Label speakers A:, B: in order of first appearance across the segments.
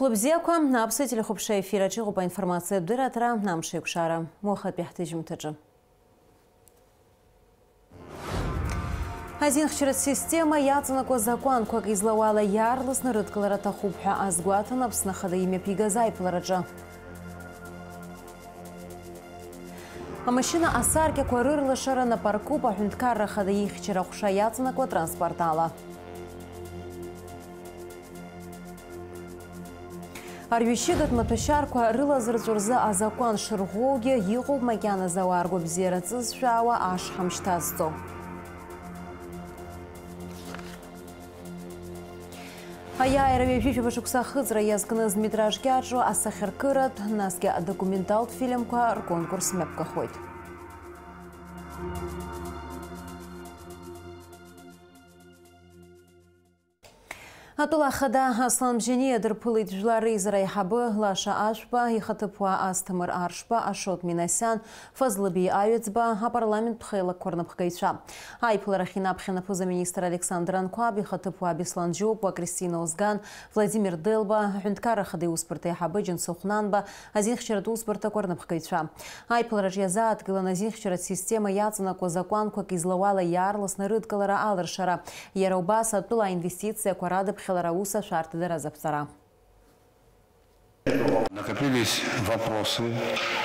A: Хлопзеква на обсудили хопшая эфира чего по информации дыратра нам шейкшара. Моха пяхтыжим тыджи. Один через система яцена ко закон, как изловала ярлас на рыткалара тахубха азгуатана пснахада имя пигазай плараджа. А машина асарки курырла шара на парку по хунткара хада их вчера хуша яцена ко транспортала. Арвищигат матушарку рыла зарцурза а закон шыргоге егу макяна заваргу бзерацыз шауа аш хамштазцо. Я Ирвичи Башукса Хызра язгныз метражгяджу а сахаркырат наске документал фильм конкурс мепка ходь. Атулахада аслам жени дырпылыт жлары израй хабы лаша ашба ихатыпуа астамыр аршба ашот минасян фазлыби аюцба а парламент пхайла корнапхгайча. Айпылара хинапхина пуза министр Александр Анкуаб ихатыпуа Беслан Джопуа Кристина Озган Владимир Делба хюнткара хады успырты хабы джин сухнанба азин хчарат успырта корнапхгайча. Айпылара жяза отгыла азин хчарат система яцена ко закон как изловала ярлас на рыткалара алыршара. Яраубаса атула инвестиция кварады Хеларауса шарты разапсара.
B: Накопились вопросы,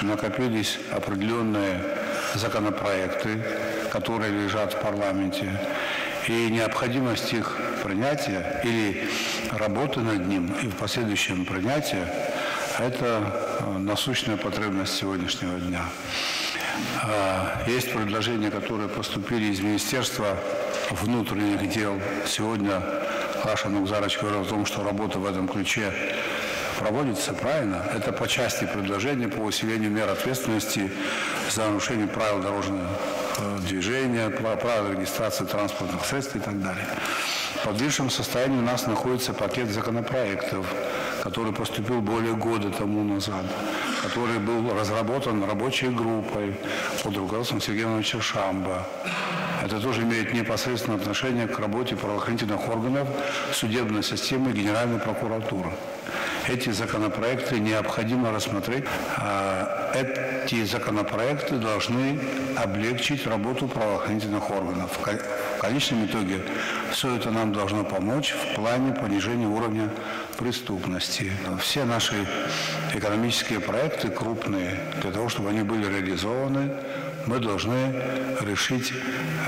B: накопились определенные законопроекты, которые лежат в парламенте, и необходимость их принятия или работы над ним и в последующем принятия – это насущная потребность сегодняшнего дня. Есть предложения, которые поступили из Министерства внутренних дел. Сегодня Хаша Нукзарович говорил о том, что работа в этом ключе проводится, правильно? Это по части предложения по усилению мер ответственности за нарушение правил дорожного движения, правил регистрации транспортных средств и так далее. В подвижном состоянии у нас находится пакет законопроектов, который поступил более года тому назад, который был разработан рабочей группой под руководством Сергея Ивановича Шамба. Это тоже имеет непосредственное отношение к работе правоохранительных органов, судебной системы и Генеральной прокуратуры. Эти законопроекты необходимо рассмотреть. Эти законопроекты должны облегчить работу правоохранительных органов. В конечном итоге все это нам должно помочь в плане понижения уровня преступности. Все наши экономические проекты крупные, для того, чтобы они были реализованы, мы должны решить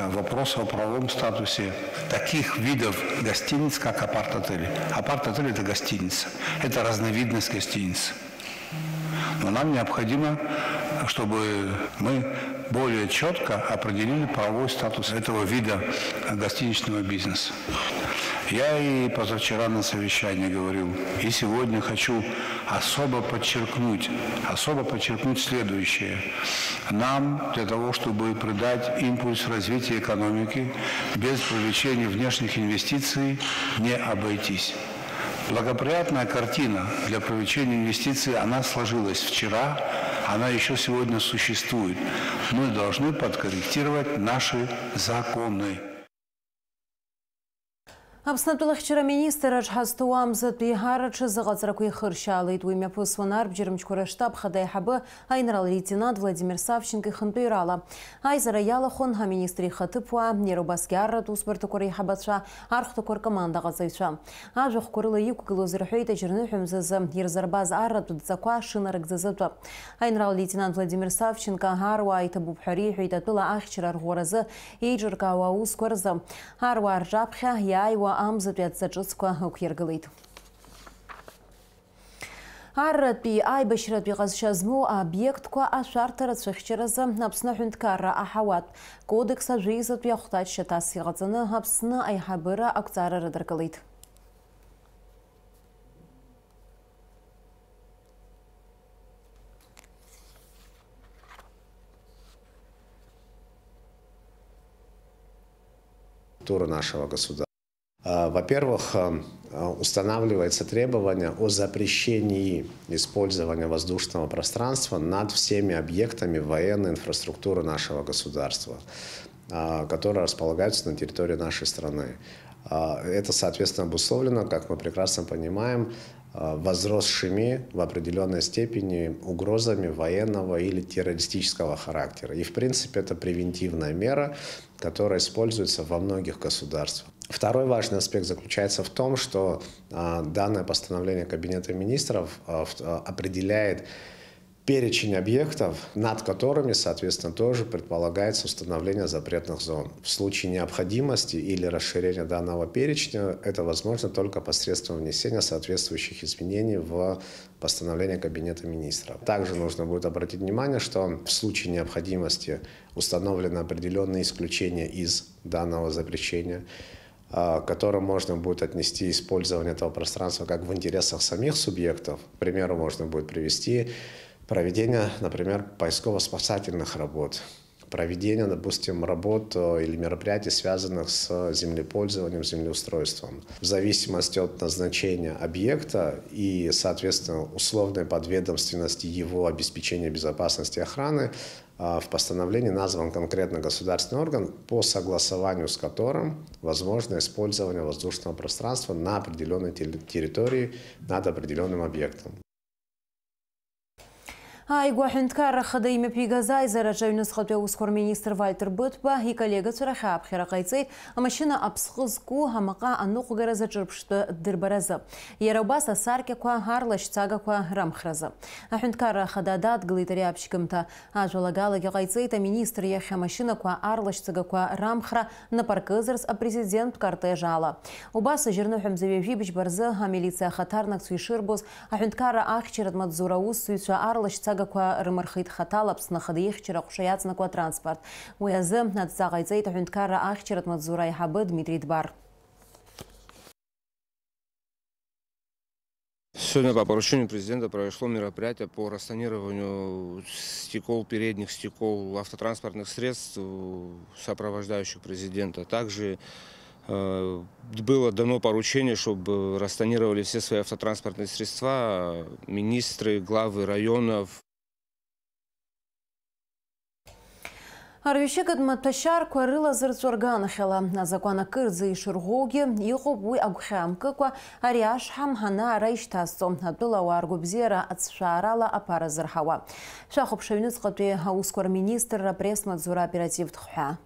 B: вопрос о правовом статусе таких видов гостиниц, как апарт-отели. Апарт-отель – это гостиница, это разновидность гостиницы. Но нам необходимо, чтобы мы более четко определили правовой статус этого вида гостиничного бизнеса. Я и позавчера на совещании говорил, и сегодня хочу особо подчеркнуть следующее. Нам для того, чтобы придать импульс развитию экономики, без привлечения внешних инвестиций не обойтись. Благоприятная картина для привлечения инвестиций, она сложилась вчера, она еще сегодня существует. Мы должны подкорректировать наши законы.
A: Абснатулах вчера министр Аджхастуам Затбигарача загацраку хыршалы туймя пусванар бжирмчкура штаб хадай хабы генерал-лейтенант Владимир Савченко хантуирала. Айзара ялахон ха министри хатыпуа нерубаскиарра тусбартукури хабатша архтукур команда газайша. Ажух курыла юкугылу зырхуйта жирныхым зазы ерзарбаз арра тудзаква шинарык зазыту. Генерал-лейтенант Владимир Савченко гарва айта бубхари хуйта тула ахчирар горазы ейджирка вауз курзы. Арва аржапха яйва амзы пятзачыцква укьергалыйт. Арратби айбаширатби газшазму объектква ашартара цвехчеразы апсны хюнткара ахават. Кодекса жизатби ахтач шатасигацыны апсны айхабыра акцара рыдыргалыйт.
C: Нашего государства. Во-первых, устанавливается требование о запрещении использования воздушного пространства над всеми объектами военной инфраструктуры нашего государства, которые располагаются на территории нашей страны. Это, соответственно, обусловлено, как мы прекрасно понимаем, возросшими в определенной степени угрозами военного или террористического характера. И, в принципе, это превентивная мера, которая используется во многих государствах. Второй важный аспект заключается в том, что данное постановление Кабинета министров определяет перечень объектов, над которыми, соответственно, тоже предполагается установление запретных зон. В случае необходимости или расширения данного перечня это возможно только посредством внесения соответствующих изменений в постановление Кабинета министров. Также нужно будет обратить внимание, что в случае необходимости установлены определенные исключения из данного запрещения, к которым можно будет отнести использование этого пространства как в интересах самих субъектов. К примеру, можно будет привести проведение, например, поисково-спасательных работ, проведение, допустим, работ или мероприятий, связанных с землепользованием, землеустройством. В зависимости от назначения объекта и, соответственно, условной подведомственности его обеспечения безопасности и охраны, в постановлении назван конкретно государственный орган, по согласованию с которым возможно использование воздушного пространства на определенной территории над определенным объектом.
A: Айгуа хюнткара хадайме пигазай заражаюнус хатве ускор министр Вальтер Бутба и коллега цураха абхира кайцейт, а машина абсхызку хамака ануку гараза чырпшты дырбаразы. Ярабаса сарке куа харлаш цага куа рамхразы. А хюнткара хададат глитари абшикымта. А жолагалаги кайцейта министр яхя машина куа арлаш цага куа рамхра на паркызырс, а президент кортежа ала. Убаса жирнухым завевибич барзы, а милиция хатарнак цуиширбуз, а хюнткара ахчират мадзураус суйца арлаш цага рымархит хаталапс на хадыехчера кушаяцна куа транспорт. Уязы надзагайцейт хюнткара ахчират мадзурай хабы Дмитрий Дбар.
D: Сегодня по поручению президента произошло мероприятие по расстонированию стекол, передних стекол автотранспортных средств, сопровождающих президента. Также было дано поручение, чтобы расстонировали все свои автотранспортные средства министры, главы районов.
A: Арвишекат матпашар куарыла зырцорганахела на закона кырзы и шургоги его буй агухамка куа ариаш хамхана райштасо атула уаргубзера отшарала апара зырхава. Шахоп шевнец катуе хаускор министр пресс-надзора оператив тхуа.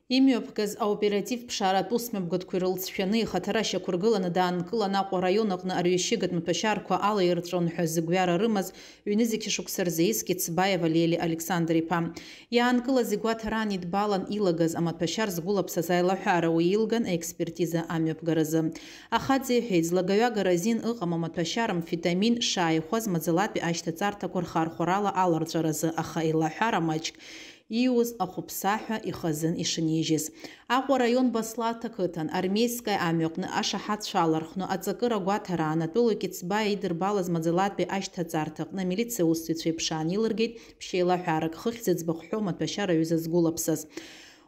E: Имиопказ оператив пшарат усмебгат курылцшаны хатарашя кургыланы данкыла наҟо районакны арҩашьыгат матпашьарқәа ала ирҵәон ҳәа зыгәҩара рымаз ҩнызқьи шықәса рзы Кицбаева Лели Александр-иԥа. Иаанкылаз игәаҭаран идбалан илагаз аматпашьар згәылаԥсаз аилаҳәара уи илган аекспертиза амҩаԥгаразы. Ахаҵа иҳәеит, злагаҩагара азин ыҟам аматпашьар амфетамин шааихәаз маӡалатәи ашьҭаҵарҭақәа рхархәарала аларҵәаразы, аха еилаҳәара маҷк иуз ахәыԥсаҳәа ихазын ишынижьыз. Аҟәа район Баслаҭа қыҭан армеискаи амҩаҟны ашаҳаҭцәа алархәны аҵакыра гәаҭара анатәылоу Кицбаиа идырбалаз маӡалатәи ашьҭаҵарҭаҟны амилициаусзуҩцәа иԥшаан илыргеит ԥшьеилаҳәарак хыхь зыӡбахә ҳәоу матбашьар аҩыза згәылаԥсаз.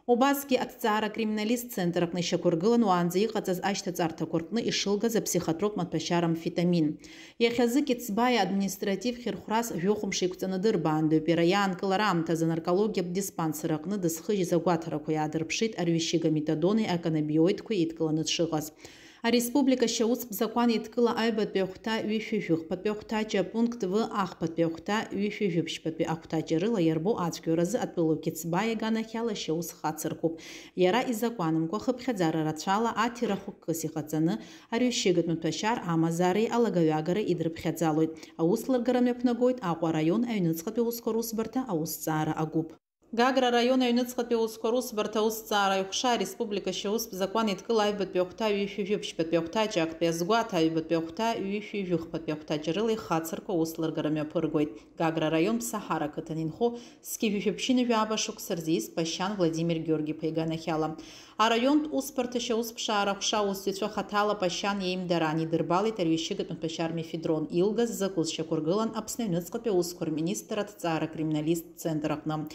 E: Убасгьы аҭҵаара криминалист центрҟны ишьақәыргылан уаанӡа иҟаҵаз ашьҭаҵарҭақәа рҟны ишылгаз аԥсихотроп матбашьар амфетамин. Иахьазы Кицбаиа административ хьырхәрас жәохәымш еиқәҵаны дырбаандаҩуп. Иара иаанкылара аамҭазы анаркологиатә диспансер аҟны дызхыжьыз агәаҭарақәа иаадырԥшит арҩышьыга метадони аканабиоидқәа идкыланы дшыҟаз. Ареспублика Шьауцтә закәан еидкыла аҩбатәи ахәҭа ҩышәыжәыхԥатәи ахәҭаҷа пункт В ахԥатәи ахәҭа ҩышәыжәыԥшьпатәи ахәҭаҷа рыла иарбоу ацәгьоуразы атәылоу Кицбаиа иганахьала Шьаус хацыркуп. Иара изакәанымкәа хыԥхьаӡара рацәала аҭира хәыккыс иҟаҵаны арҩышьыгатә матбашьар амазареи алагаҩагареи идырԥхьаӡалоит. Ауслыргара мҩаԥнагоит Аҟәа араион аҩныҵҟатәи аусқәа русбарҭа аусҭҵаара агәыԥ. Гагра район аҩныҵҟатәи аусқәа русбарҭа аусҭҵаара аиҟәша Республика Шьауцтә закәан еидкыла аҩбатәи ахәҭа ҩышәыжәыԥшьпатәи ахәҭаҷа актәи азгәаҭа аҩбатәи ахәҭа ҩышәыжәыхԥатәи ахәҭаҷа рыла ихацыркуа ауслыргара мҩаԥыргоит. Гагра район Ԥсаҳара қыҭан инхо сқьышәышәыԥшьыны жәаба шықәса рзы Пашьан Владимир Георгиԥа иганахьала. Араионтә усбарҭа Шьауцтә ԥшаара аҟәша аусзуҩцәа хаҭала Пашьан еимдаран идырбалеит арҩашьыгатә матбашьар мефедрон илгаз закәыз шьақәыргылан Аԥсны аҩныҵҟатәи аусқәа рминистр аҭҵаара криминалист центр аҟны.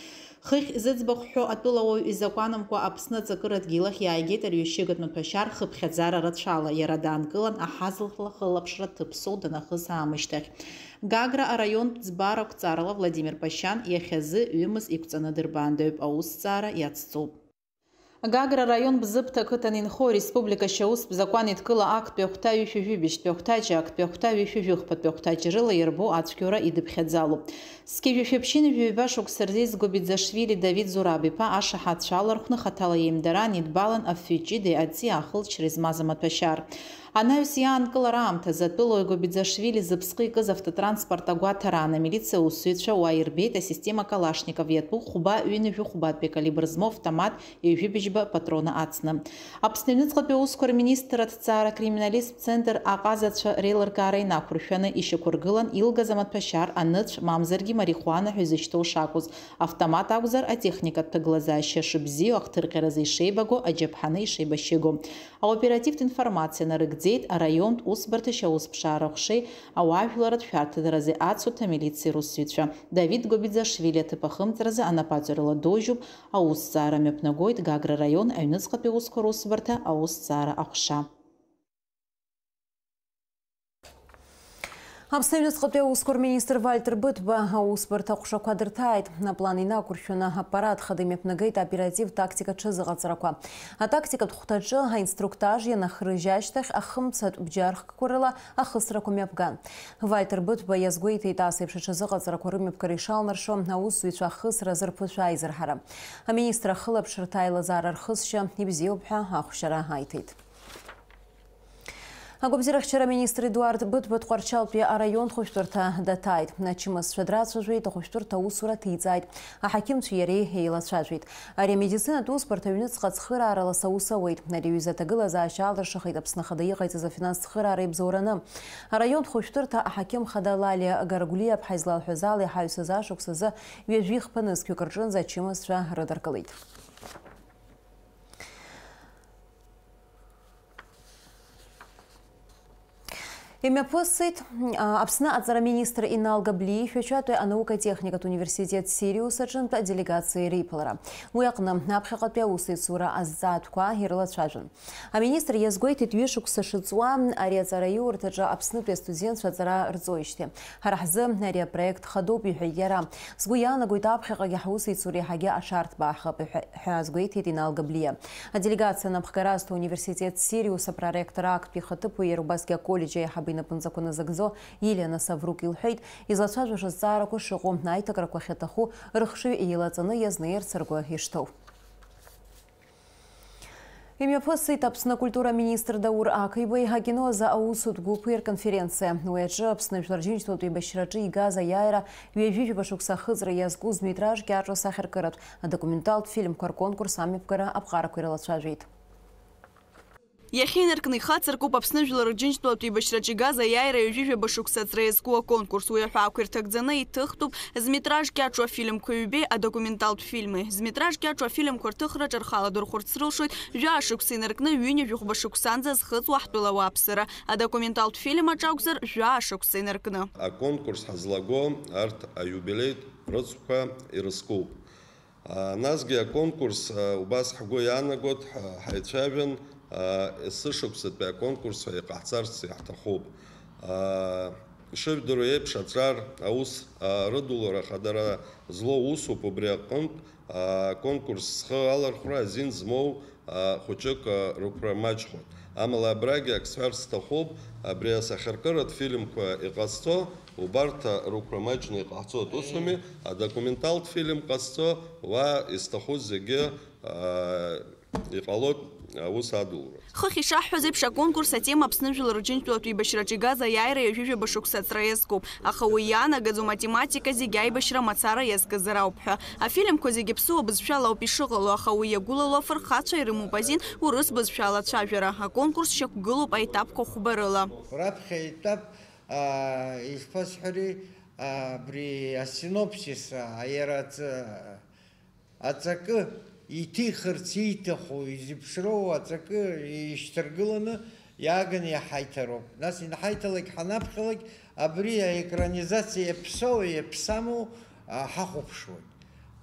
E: Хыхь зыӡбахә ҳәо атәылауаҩ изакәанымкәа Аԥсны аҵакыра дгьылахь иааигеит арҩашьыгатә матбашьар хыԥхьаӡара рацәала. Иара даанкылан аҳазлахылаԥшра ҭыԥсоу данахыс аамышьҭахь. Гагра араионтә ӡбара ақәҵарала Владимир Пашьан иахьазы ҩымыз иқәҵаны дырбаандаҩуп, аусҭҵаара иацҵоуп. Гагра район бзыпта кытан инхо республика шаус бзакуан иткыла акт пехта вифювибиш пехтачи акт пехта вифювюх под пехтачи рыла ербу ацкюра идыпхедзалу. Скевюфепшин вювашук сердец Гобидзашвили Давид Зурабипа аша хатшалархны хатала емдара нидбалан аффичи де адзи ахыл через мазамат пешар. Анаюсиян кыларамта затылой Гобидзашвили запскый кыз автотранспорта гуатарана милиция усуитша уайрбейта система калашников ятпу хуба уйневю хубат пе калибрзмо автомат и вибижба патрона ацна. Обстановницкопе ускор министр цара криминалист центр аказача рейларкарайна хурфяны иши кургылан илга замат пешар аныч мамзерги марихуана хюзичто шакуз автомат агузар а техника таглазаща шибзио ахтыркеразы шейбаго аджабханы шейбащего. А оператив информация на рыгдзейт а район усбартыша успшарахшей а уавиларат фяртыдаразы ацута милиции руссвитша. Давид Гобидзашвили тыпахымтразы анапатырыла дожуб а усцара мепнагойт Гагра район айныцкапе ускор усбарта а усцара ахша.
A: Обстановницкопе ускор министр Вальтер Бытба ауспарта құша квадыртайд. На планина куршуна аппарат хадымеп нагайт оператив тактика чызыға цыраква. А тактика тұқтаджы инструктаж яна хрыжаштах ахымцат бджарх курыла ахысраку мепган. Вальтер Бытба язгуйты и тасыпши чызыға цыраква рымеп каришал наршо аусу ича хысра зырпыша айзырхара. А министра хылып шыртайлы зарар хысша ибзеупха ахушара айтыйд. Агобзирах вчера министр Эдуард Бытбыт Қорчалпе а район хуштурта датайд. Начимас федерация жует хуштурта усура тизайд. А хаким чуери хейла чажует. Ари медицина туз партавинец хацхыра араласа усауит. Нариюза тагыла за ашалдар шахайд апснахадайы гайцы за финанс хыра рейбзораны. А район хуштурта а хаким хадалали гаргулия бхайзлал хузалы хайусаза шуксаза вежвих паныс кюкарджан за чимас ша радаркалыйд. Имя посыт обсна от министра Инал Габли, фечатуя о наука техника университет Сириуса джинта делегации Рейплера. Уякна напхакат пяусы сура аззатква хирла чажин. А министр язгойт движук сашицуа арецараю ртаджа обсны студент шацара рзоиште. Харахзы нария проект хадоби хияра. Сгуяна гуйта апхака яхусы сури хаге ашарт баха хазгойт Инал Габлия. А делегация напхараста университет Сириуса проректора акт пихатыпу Ерубаске колледжа хабы на законы загзо Елена Саврук Илхейт излачажу зараку шагом найтакраку хетаху рыхшу и елацаны язныр царгу хиштов. Имя посыт обсна культура министр Даур Акайбай Хагино за аусуд гупыр конференция. Уэджа обсна жларджинчту и башираджи и газа яйра вежвижи башукса хызры язгу змитраж гяджо сахар карат. А документал фильм кар конкурс амипкара абхара курилачажит.
F: Яхинеркный хацарку попснажила рджинчту и башрачига за яйра и вижу башукса црейского конкурсу. Я факуир тагдзана и тыхтуб змитраж гячо фильм кюбе, а документал фильмы. Змитраж гячо фильм куртыхра джархала дурхурцрылшут, жашуксы неркны вюни вюх башуксанза с хыцуахтула вапсера, а документал фильм аджаукзар жашуксы неркны.
G: А конкурс хазлаго арт а юбилей рыцуха и рыскуп. Назгия конкурс у бас хагояна год хайчавен السشوكسات بقى كونكورس في قحصار سياحة خوب شوف درويب شطرار أوس ردوا لورا خدرا زلو وسو ببريقون كونكورس خالر خرا زين زمو خوشك ركرا ماجخو أما لابراجي أكسفر ستخوب بريا سخركرت فيلم كإقاستو وبارتا ركرا ماجني قحصو توسمي دокументал فيلم قاستو واستخوز زجي يقالوت
F: خخي شاحو زي بشا كونكورس تيم обснажил рджинчту и башрачига за яйра и вижу башукса цраескуп. А хауяна газу математика зигяй башра мацара еска зараупха. А фильм кози гипсу обзвшала опишугало а хауя гулало фархача и ремупазин урыс бзвшала чавера. А конкурс шок гулу по этап кохубарыла.
H: Рабха этап испасхари при синопсис аерат ацак итихырцитаху изипшро ацак иштергланы яган яхайтароп. Нас инхайталык ханапхалык абри экранизация псои псаму хахопшой.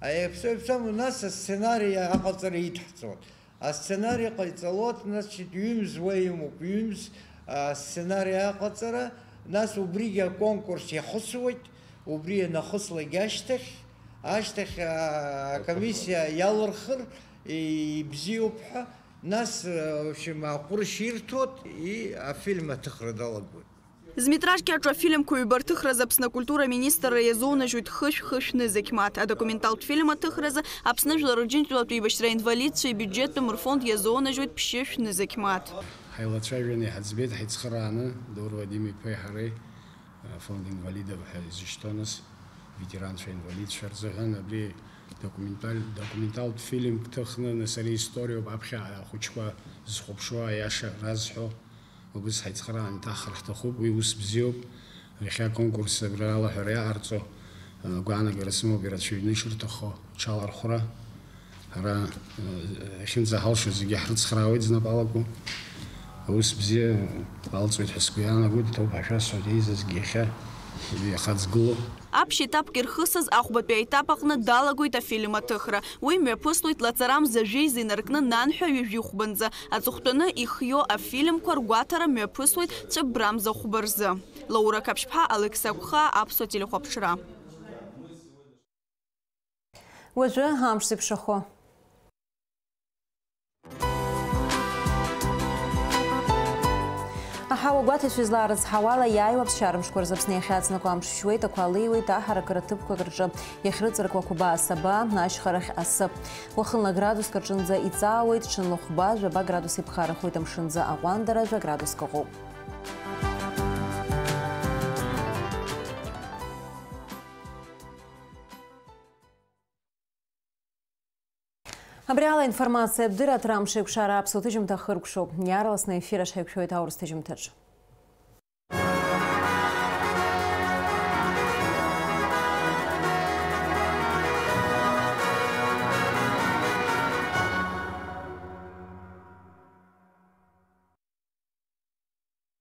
H: А псаму нас сценарий акацар итхцот. А сценарий кайцалот нас читюмс ваиму юмс сценарий акацара нас убрига конкурс яхусует убрия нахуслы гаштах Аштах комиссия ялырхыр يبزيوبها ناس شما قرشيرتوت فيلم تخردالقوي
F: Зметражки ачуафильм куйбар тыхраза псна культура министра язона жует хыш-хышны закмат, а документал фильма тыхраза апсна жларыджин тулат уйбашра инвалидцу и бюджету мурфонд язона жует пшешны закмат.
I: Хайлачайвены хацбет хайцхараны дор Вадими Пехары фонд инвалидов Хайлзиштонас ветеран инвалид Шарзаган абри документал фильм тыхны насари историю бабхя хучва зхопшва яша разхо وبس هيتخران تاخر اختخوب ويوس بزيوب ريخا كونكورس برا حريا ارتو قانا قرسمو بيراتشي نشر تخو تشالر خرا هرا شين زهالش زي حرت خراويد زنا بالكو ويوس بزي بالصوت حسكيانا قلت تو باشا سعودي زغيخا بيخاتزغلو
F: Общий этап кирхысыз ахубапе этапахны далагуйта фильма тыхра. Уйме пыслует лацарам за жизнь наркны нанхя юхбанза. А цухтана ихьё а фильм коргуатара ме пыслует цебрам за хубарза. Лаура Капшпха, Алекса Куха, Апсо телехопшра.
A: Уже хамши пшахо. حاوقات الشزلارز حوالا ياي وبشارم شكور زبسني خاتنا قام شوي تقالي ويتا حركة رتب كرجة يخرج رك وكوبا سبا ناش خرخ أسب وخلنا градус كرجنزا إتزاويت شن لخبا جبا градус يبخار خويتم شنزا أوان درجة градус كغو. Абриала информация бдыра трамшек шара абсолютно тахыркшу. Яраласный эфир ашхекшует аурстыжим тыж.